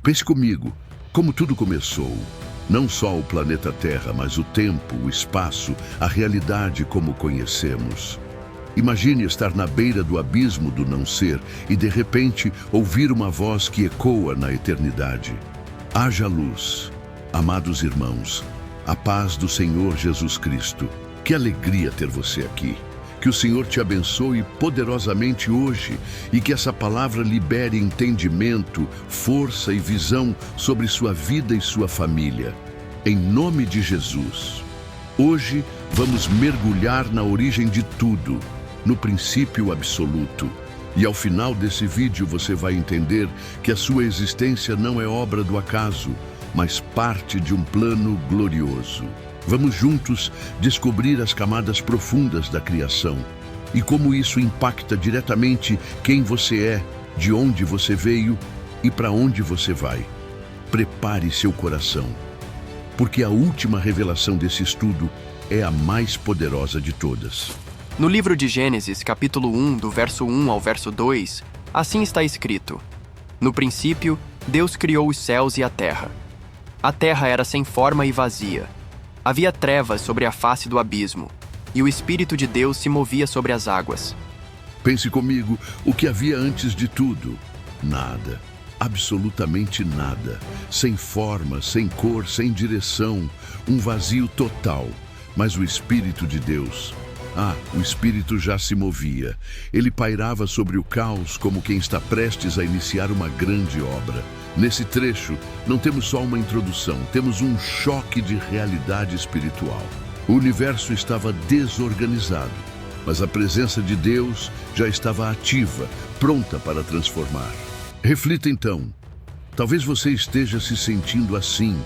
Pense comigo, como tudo começou. Não só o planeta Terra, mas o tempo, o espaço, a realidade como conhecemos. Imagine estar na beira do abismo do não ser e, de repente, ouvir uma voz que ecoa na eternidade. Haja luz. Amados irmãos, a paz do Senhor Jesus Cristo. Que alegria ter você aqui. Que o Senhor te abençoe poderosamente hoje e que essa palavra libere entendimento, força e visão sobre sua vida e sua família. Em nome de Jesus. Hoje vamos mergulhar na origem de tudo, no princípio absoluto. E ao final desse vídeo você vai entender que a sua existência não é obra do acaso, mas parte de um plano glorioso. Vamos juntos descobrir as camadas profundas da criação e como isso impacta diretamente quem você é, de onde você veio e para onde você vai. Prepare seu coração, porque a última revelação desse estudo é a mais poderosa de todas. No livro de Gênesis, capítulo 1, do verso 1 ao verso 2, assim está escrito: No princípio, Deus criou os céus e a terra. A terra era sem forma e vazia. Havia trevas sobre a face do abismo, e o Espírito de Deus se movia sobre as águas. Pense comigo, o que havia antes de tudo? Nada. Absolutamente nada. Sem forma, sem cor, sem direção. Um vazio total. Mas o Espírito de Deus... o Espírito já se movia. Ele pairava sobre o caos como quem está prestes a iniciar uma grande obra. Nesse trecho, não temos só uma introdução, temos um choque de realidade espiritual. O universo estava desorganizado, mas a presença de Deus já estava ativa, pronta para transformar. Reflita então. Talvez você esteja se sentindo assim,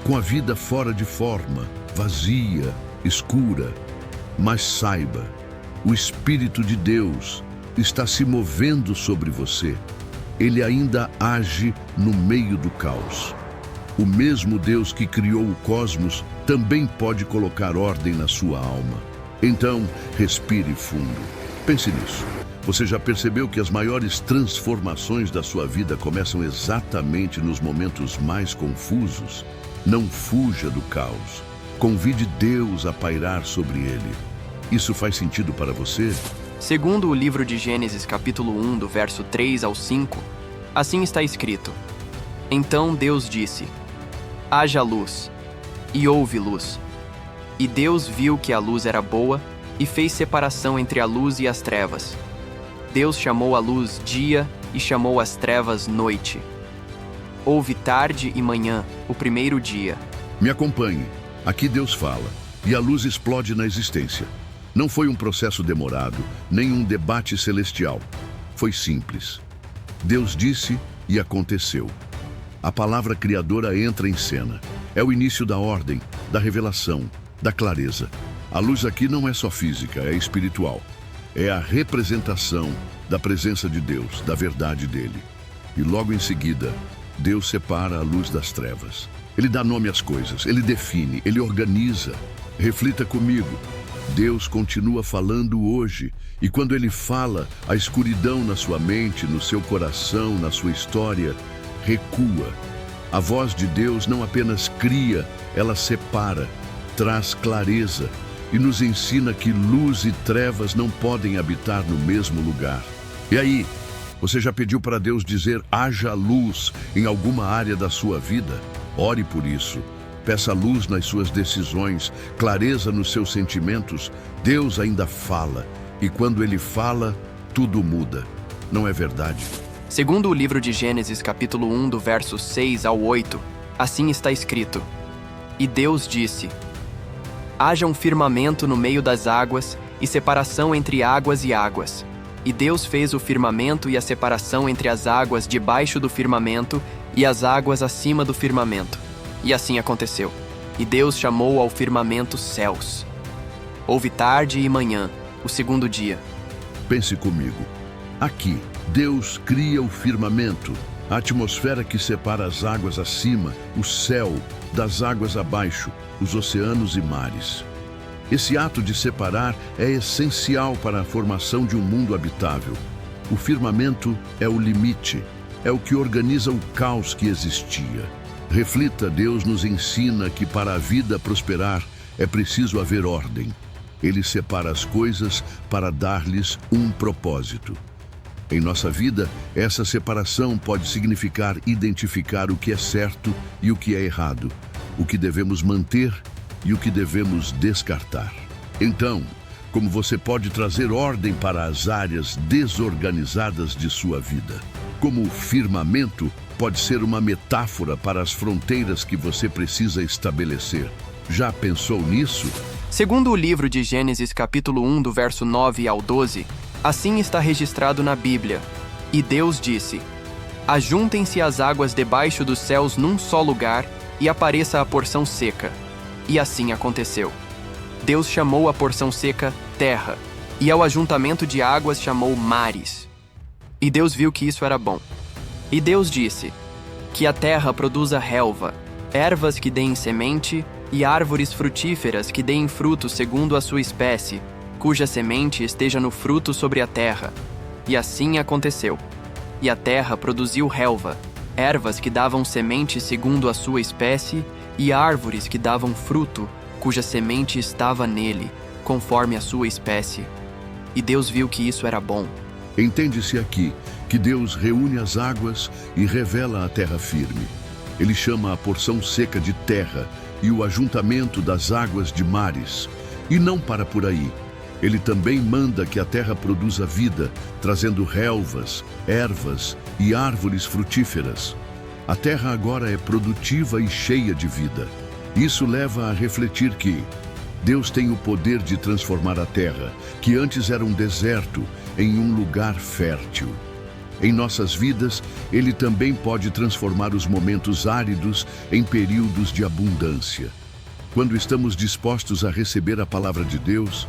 com a vida fora de forma, vazia, escura. Mas saiba, o Espírito de Deus está se movendo sobre você. Ele ainda age no meio do caos. O mesmo Deus que criou o cosmos também pode colocar ordem na sua alma. Então, respire fundo. Pense nisso. Você já percebeu que as maiores transformações da sua vida começam exatamente nos momentos mais confusos? Não fuja do caos. Convide Deus a pairar sobre ele. Isso faz sentido para você? Segundo o livro de Gênesis, capítulo 1, do verso 3 ao 5, assim está escrito: Então Deus disse: Haja luz, e houve luz. E Deus viu que a luz era boa, e fez separação entre a luz e as trevas. Deus chamou a luz dia, e chamou as trevas noite. Houve tarde e manhã, o primeiro dia. Me acompanhe. Aqui Deus fala, e a luz explode na existência. Não foi um processo demorado, nem um debate celestial. Foi simples. Deus disse e aconteceu. A palavra criadora entra em cena. É o início da ordem, da revelação, da clareza. A luz aqui não é só física, é espiritual. É a representação da presença de Deus, da verdade dele. E logo em seguida, Deus separa a luz das trevas. Ele dá nome às coisas, ele define, ele organiza. Reflita comigo. Deus continua falando hoje, e quando ele fala, a escuridão na sua mente, no seu coração, na sua história, recua. A voz de Deus não apenas cria, ela separa, traz clareza e nos ensina que luz e trevas não podem habitar no mesmo lugar. E aí, você já pediu para Deus dizer haja luz em alguma área da sua vida? Ore por isso. Peça luz nas suas decisões, clareza nos seus sentimentos. Deus ainda fala, e quando Ele fala, tudo muda. Não é verdade? Segundo o livro de Gênesis, capítulo 1, do verso 6 ao 8, assim está escrito: E Deus disse: Haja um firmamento no meio das águas, e separação entre águas e águas. E Deus fez o firmamento e a separação entre as águas debaixo do firmamento e as águas acima do firmamento. E assim aconteceu. E Deus chamou ao firmamento céus. Houve tarde e manhã, o segundo dia. Pense comigo. Aqui, Deus cria o firmamento, a atmosfera que separa as águas acima, o céu, das águas abaixo, os oceanos e mares. Esse ato de separar é essencial para a formação de um mundo habitável. O firmamento é o limite, é o que organiza o caos que existia. Reflita, Deus nos ensina que para a vida prosperar é preciso haver ordem. Ele separa as coisas para dar-lhes um propósito. Em nossa vida, essa separação pode significar identificar o que é certo e o que é errado, o que devemos manter e o que devemos descartar. Então, como você pode trazer ordem para as áreas desorganizadas de sua vida? Como o firmamento pode ser uma metáfora para as fronteiras que você precisa estabelecer. Já pensou nisso? Segundo o livro de Gênesis, capítulo 1, do verso 9 ao 12, assim está registrado na Bíblia. E Deus disse: ajuntem-se as águas debaixo dos céus num só lugar, e apareça a porção seca. E assim aconteceu. Deus chamou a porção seca terra, e ao ajuntamento de águas chamou mares. E Deus viu que isso era bom. E Deus disse: que a terra produza relva, ervas que deem semente, e árvores frutíferas que deem fruto segundo a sua espécie, cuja semente esteja no fruto sobre a terra. E assim aconteceu. E a terra produziu relva, ervas que davam semente segundo a sua espécie, e árvores que davam fruto, cuja semente estava nele, conforme a sua espécie. E Deus viu que isso era bom. Entende-se aqui que Deus reúne as águas e revela a terra firme. Ele chama a porção seca de terra e o ajuntamento das águas de mares. E não para por aí. Ele também manda que a terra produza vida, trazendo relvas, ervas e árvores frutíferas. A terra agora é produtiva e cheia de vida. Isso leva a refletir que Deus tem o poder de transformar a terra, que antes era um deserto, em um lugar fértil. Em nossas vidas, Ele também pode transformar os momentos áridos em períodos de abundância. Quando estamos dispostos a receber a palavra de Deus,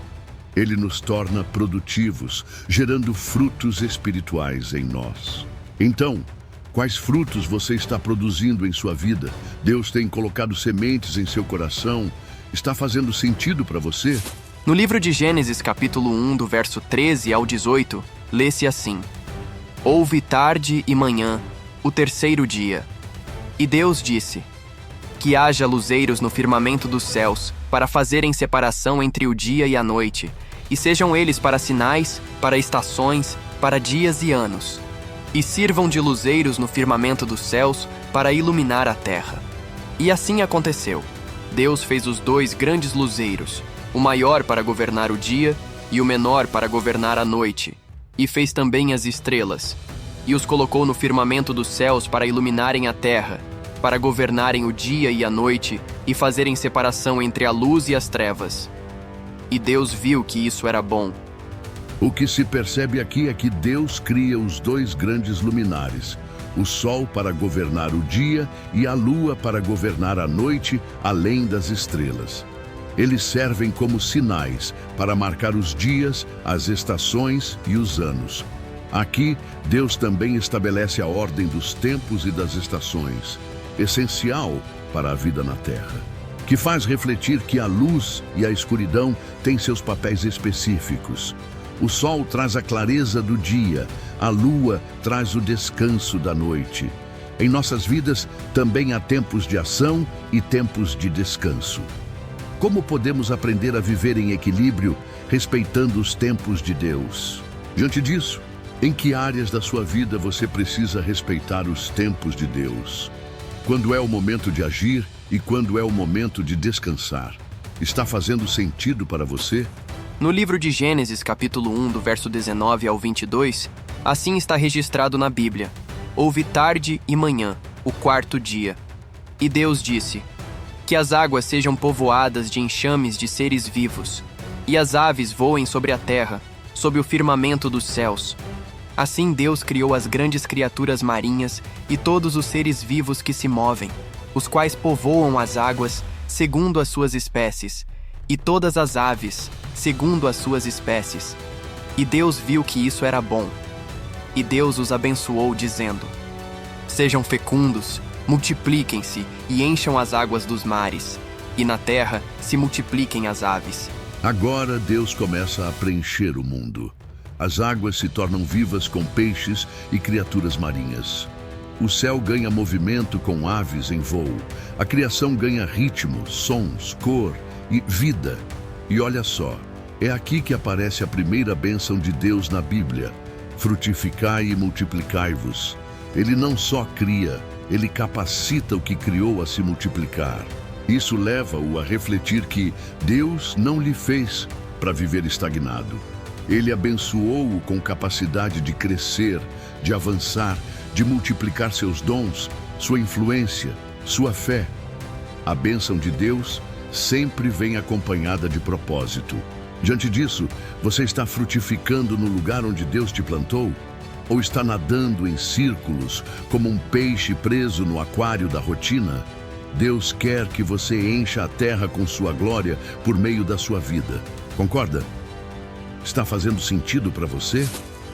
Ele nos torna produtivos, gerando frutos espirituais em nós. Então, quais frutos você está produzindo em sua vida? Deus tem colocado sementes em seu coração? Está fazendo sentido para você? No livro de Gênesis, capítulo 1, do verso 13 ao 18, lê-se assim: houve tarde e manhã, o terceiro dia. E Deus disse: que haja luzeiros no firmamento dos céus, para fazerem separação entre o dia e a noite, e sejam eles para sinais, para estações, para dias e anos. E sirvam de luzeiros no firmamento dos céus, para iluminar a terra. E assim aconteceu. Deus fez os dois grandes luzeiros, o maior para governar o dia e o menor para governar a noite. E fez também as estrelas, e os colocou no firmamento dos céus para iluminarem a terra, para governarem o dia e a noite, e fazerem separação entre a luz e as trevas. E Deus viu que isso era bom. O que se percebe aqui é que Deus cria os dois grandes luminares, o sol para governar o dia e a lua para governar a noite, além das estrelas. Eles servem como sinais para marcar os dias, as estações e os anos. Aqui, Deus também estabelece a ordem dos tempos e das estações, essencial para a vida na Terra, que faz refletir que a luz e a escuridão têm seus papéis específicos. O sol traz a clareza do dia, a lua traz o descanso da noite. Em nossas vidas também há tempos de ação e tempos de descanso. Como podemos aprender a viver em equilíbrio, respeitando os tempos de Deus? Diante disso, em que áreas da sua vida você precisa respeitar os tempos de Deus? Quando é o momento de agir e quando é o momento de descansar? Está fazendo sentido para você? No livro de Gênesis, capítulo 1, do verso 19 ao 22, assim está registrado na Bíblia: houve tarde e manhã, o quarto dia. E Deus disse: que as águas sejam povoadas de enxames de seres vivos, e as aves voem sobre a terra, sob o firmamento dos céus. Assim Deus criou as grandes criaturas marinhas e todos os seres vivos que se movem, os quais povoam as águas segundo as suas espécies, e todas as aves segundo as suas espécies. E Deus viu que isso era bom. E Deus os abençoou, dizendo: sejam fecundos, multipliquem-se e encham as águas dos mares, e na terra se multipliquem as aves. Agora Deus começa a preencher o mundo. As águas se tornam vivas com peixes e criaturas marinhas. O céu ganha movimento com aves em voo. A criação ganha ritmo, sons, cor e vida. E olha só, é aqui que aparece a primeira bênção de Deus na Bíblia. Frutificai e multiplicai-vos. Ele não só cria, ele capacita o que criou a se multiplicar. Isso leva-o a refletir que Deus não lhe fez para viver estagnado. Ele abençoou-o com capacidade de crescer, de avançar, de multiplicar seus dons, sua influência, sua fé. A bênção de Deus sempre vem acompanhada de propósito. Diante disso, você está frutificando no lugar onde Deus te plantou? Ou está nadando em círculos, como um peixe preso no aquário da rotina? Deus quer que você encha a terra com sua glória por meio da sua vida. Concorda? Está fazendo sentido para você?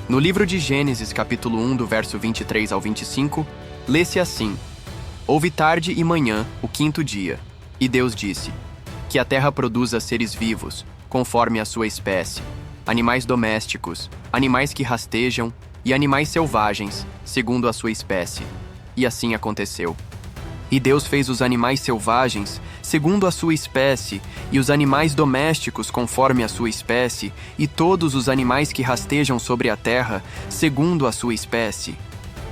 No livro de Gênesis, capítulo 1, do verso 23 ao 25, lê-se assim: Houve tarde e manhã, o quinto dia, e Deus disse: Que a terra produza seres vivos, conforme a sua espécie, animais domésticos, animais que rastejam e animais selvagens, segundo a sua espécie. E assim aconteceu. E Deus fez os animais selvagens, segundo a sua espécie, e os animais domésticos, conforme a sua espécie, e todos os animais que rastejam sobre a terra, segundo a sua espécie.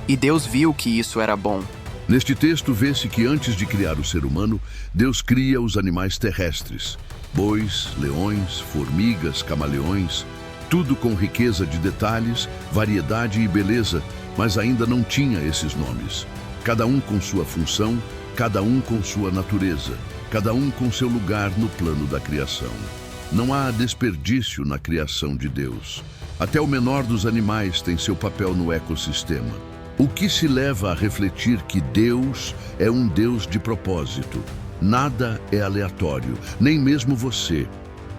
E Deus viu que isso era bom. Neste texto vê-se que antes de criar o ser humano, Deus cria os animais terrestres. Bois, leões, formigas, camaleões, tudo com riqueza de detalhes, variedade e beleza, mas ainda não tinha esses nomes. Cada um com sua função, cada um com sua natureza, cada um com seu lugar no plano da criação. Não há desperdício na criação de Deus. Até o menor dos animais tem seu papel no ecossistema. O que se leva a refletir que Deus é um Deus de propósito. Nada é aleatório, nem mesmo você.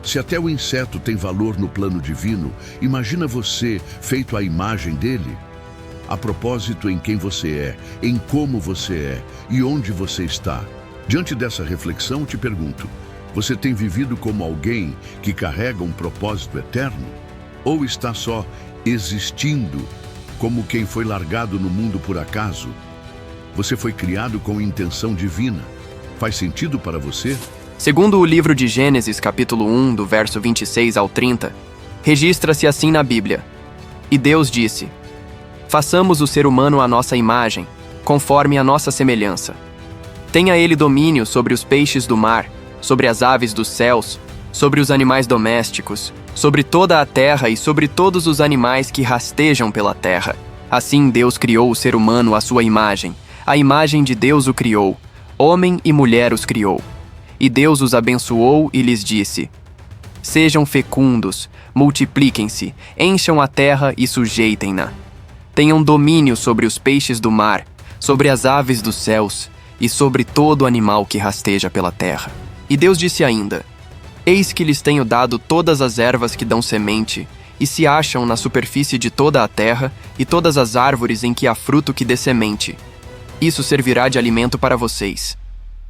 Se até o inseto tem valor no plano divino, imagina você feito à imagem dele. Há propósito em quem você é, em como você é e onde você está. Diante dessa reflexão, te pergunto: você tem vivido como alguém que carrega um propósito eterno? Ou está só existindo como quem foi largado no mundo por acaso? Você foi criado com intenção divina. Faz sentido para você? Segundo o livro de Gênesis, capítulo 1, do verso 26 ao 30, registra-se assim na Bíblia: E Deus disse: Façamos o ser humano à nossa imagem, conforme a nossa semelhança. Tenha ele domínio sobre os peixes do mar, sobre as aves dos céus, sobre os animais domésticos, sobre toda a terra e sobre todos os animais que rastejam pela terra. Assim Deus criou o ser humano à sua imagem. A imagem de Deus o criou. Homem e mulher os criou. E Deus os abençoou e lhes disse: Sejam fecundos, multipliquem-se, encham a terra e sujeitem-na. Tenham domínio sobre os peixes do mar, sobre as aves dos céus e sobre todo animal que rasteja pela terra. E Deus disse ainda: Eis que lhes tenho dado todas as ervas que dão semente, e se acham na superfície de toda a terra, e todas as árvores em que há fruto que dê semente. Isso servirá de alimento para vocês.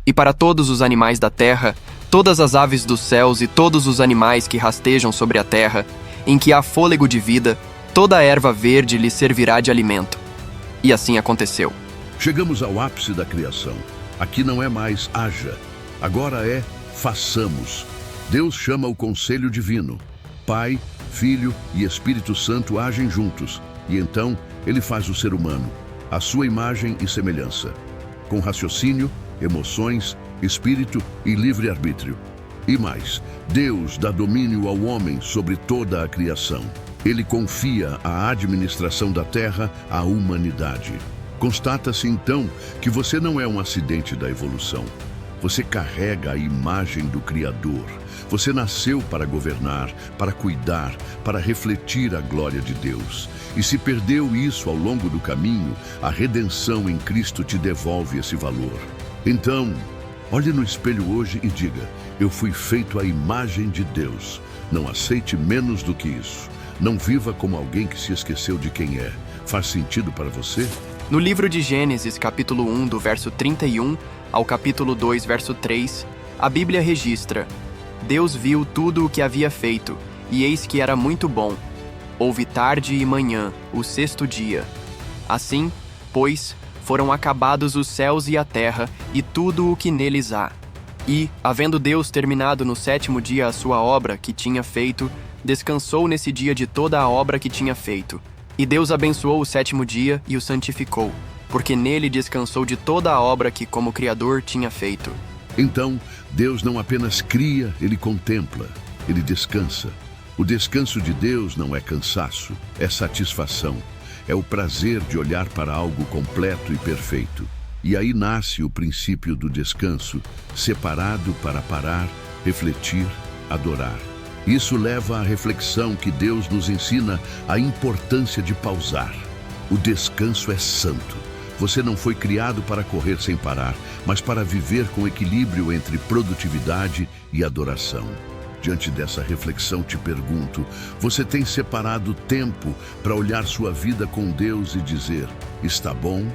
E para todos os animais da terra, todas as aves dos céus e todos os animais que rastejam sobre a terra, em que há fôlego de vida, toda a erva verde lhes servirá de alimento. E assim aconteceu. Chegamos ao ápice da criação. Aqui não é mais haja, agora é façamos. Deus chama o conselho divino. Pai, Filho e Espírito Santo agem juntos, e então ele faz o ser humano, à sua imagem e semelhança, com raciocínio, emoções, espírito e livre-arbítrio. E mais, Deus dá domínio ao homem sobre toda a criação. Ele confia a administração da terra à humanidade. Constata-se então que você não é um acidente da evolução. Você carrega a imagem do Criador. Você nasceu para governar, para cuidar, para refletir a glória de Deus. E se perdeu isso ao longo do caminho, a redenção em Cristo te devolve esse valor. Então, olhe no espelho hoje e diga: eu fui feito à imagem de Deus. Não aceite menos do que isso. Não viva como alguém que se esqueceu de quem é. Faz sentido para você? No livro de Gênesis, capítulo 1, do verso 31 ao capítulo 2, verso 3, a Bíblia registra: Deus viu tudo o que havia feito, e eis que era muito bom. Houve tarde e manhã, o sexto dia. Assim, pois, foram acabados os céus e a terra, e tudo o que neles há. E, havendo Deus terminado no 7º dia a sua obra que tinha feito, descansou nesse dia de toda a obra que tinha feito. E Deus abençoou o 7º dia e o santificou, porque nele descansou de toda a obra que, como Criador, tinha feito. Então, Deus não apenas cria, ele contempla, ele descansa. O descanso de Deus não é cansaço, é satisfação. É o prazer de olhar para algo completo e perfeito. E aí nasce o princípio do descanso, separado para parar, refletir, adorar. Isso leva à reflexão que Deus nos ensina a importância de pausar. O descanso é santo. Você não foi criado para correr sem parar, mas para viver com equilíbrio entre produtividade e adoração. Diante dessa reflexão, te pergunto, você tem separado tempo para olhar sua vida com Deus e dizer, está bom?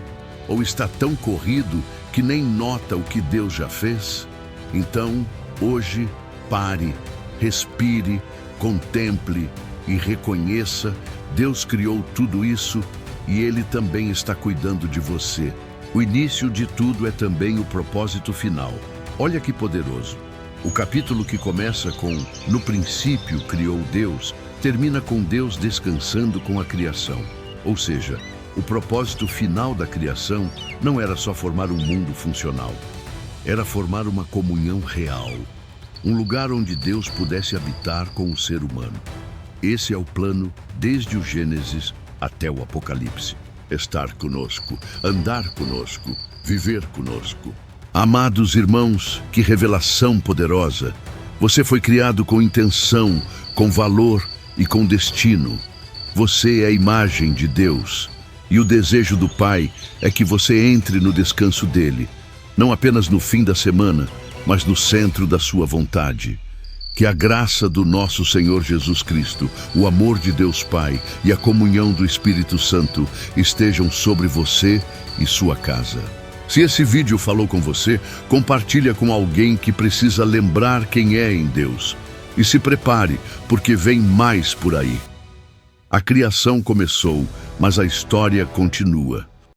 Ou está tão corrido que nem nota o que Deus já fez? Então, hoje, pare, respire, contemple e reconheça, Deus criou tudo isso e Ele também está cuidando de você. O início de tudo é também o propósito final. Olha que poderoso. O capítulo que começa com "No princípio criou Deus", termina com Deus descansando com a criação. Ou seja, o propósito final da criação não era só formar um mundo funcional. Era formar uma comunhão real. Um lugar onde Deus pudesse habitar com o ser humano. Esse é o plano desde o Gênesis até o Apocalipse. Estar conosco, andar conosco, viver conosco. Amados irmãos, que revelação poderosa! Você foi criado com intenção, com valor e com destino. Você é a imagem de Deus. E o desejo do Pai é que você entre no descanso dele, não apenas no fim da semana, mas no centro da sua vontade. Que a graça do nosso Senhor Jesus Cristo, o amor de Deus Pai e a comunhão do Espírito Santo estejam sobre você e sua casa. Se esse vídeo falou com você, compartilha com alguém que precisa lembrar quem é em Deus. E se prepare, porque vem mais por aí. A criação começou, mas a história continua.